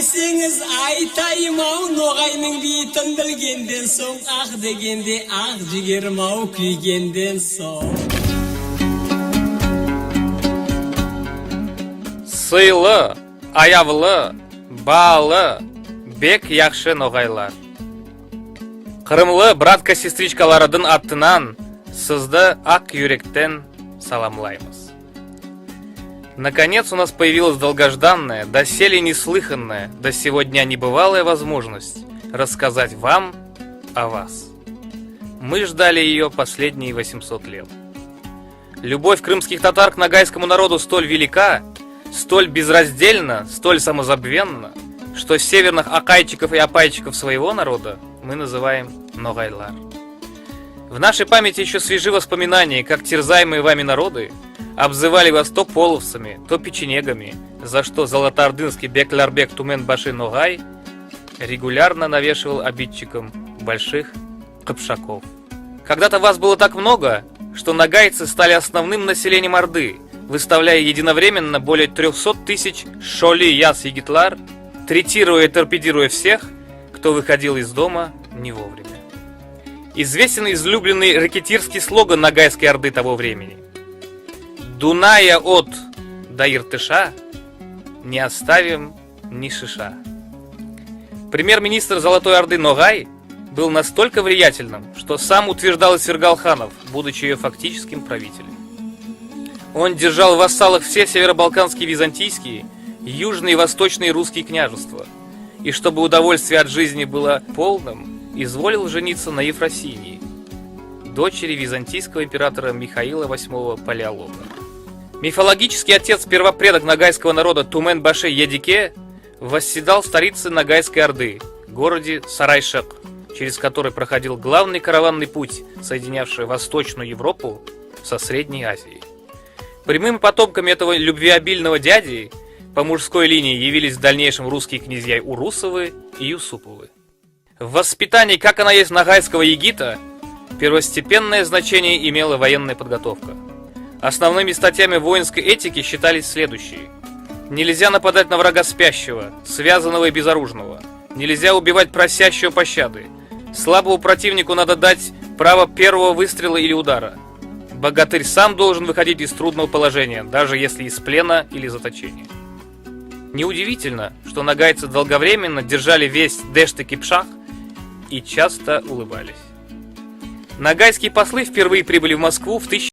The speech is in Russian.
десеңіз айтайым-ау, ноғайның бетін білгенден соң, ақ дегенде ақ жігерім-ау, күйгенден соң. Сыйлы, аявлы, баалы, бек яхшы ноғайлар. Қырымлы братка-сестричкаларыдың аттынан сізді ақ юректен саламлаймыз. Наконец у нас появилась долгожданная, доселе неслыханная, до сего дня небывалая возможность рассказать вам о вас. Мы ждали ее последние 800 лет. Любовь крымских татар к ногайскому народу столь велика, столь безраздельна, столь самозабвенна, что северных акайчиков и апайчиков своего народа мы называем ноғайлар. В нашей памяти еще свежи воспоминания, как терзаемые вами народы обзывали вас то половцами, то печенегами, за что золотоордынский Беклярбек Тумен-Баши Ноғай регулярно навешивал обидчикам больших кыпшаков. Когда-то вас было так много, что ногайцы стали основным населением Орды, выставляя единовременно более 300 тысяч шоли яс егитлар, третируя и торпедируя всех, кто выходил из дома не вовремя. Известен излюбленный рэкетирский слоган ногайской Орды того времени: «Дуная от до Иртыша не оставим ни шиша». Премьер-министр Золотой Орды Ноғай был настолько влиятельным, что сам утверждал и свергал ханов, будучи ее фактическим правителем. Он держал в вассалах все северобалканские, византийские, южные и восточные русские княжества, и чтобы удовольствие от жизни было полным, изволил жениться на Ефросинии, дочери византийского императора Михаила VIII Палеолога. Мифологический отец-первопредок ногайского народа Тумен-Баши Едике восседал в столице Ногайской Орды, городе Сарайшек, через который проходил главный караванный путь, соединявший Восточную Европу со Средней Азией. Прямыми потомками этого любвеобильного дяди по мужской линии явились в дальнейшем русские князья Урусовы и Юсуповы. В воспитании, как она есть ногайского егита, первостепенное значение имела военная подготовка. Основными статьями воинской этики считались следующие: нельзя нападать на врага спящего, связанного и безоружного, нельзя убивать просящего пощады, слабому противнику надо дать право первого выстрела или удара, богатырь сам должен выходить из трудного положения, даже если из плена или заточения. Неудивительно, что ногайцы долговременно держали весь Дэшты-Кипшах и часто улыбались. Ногайские послы впервые прибыли в Москву в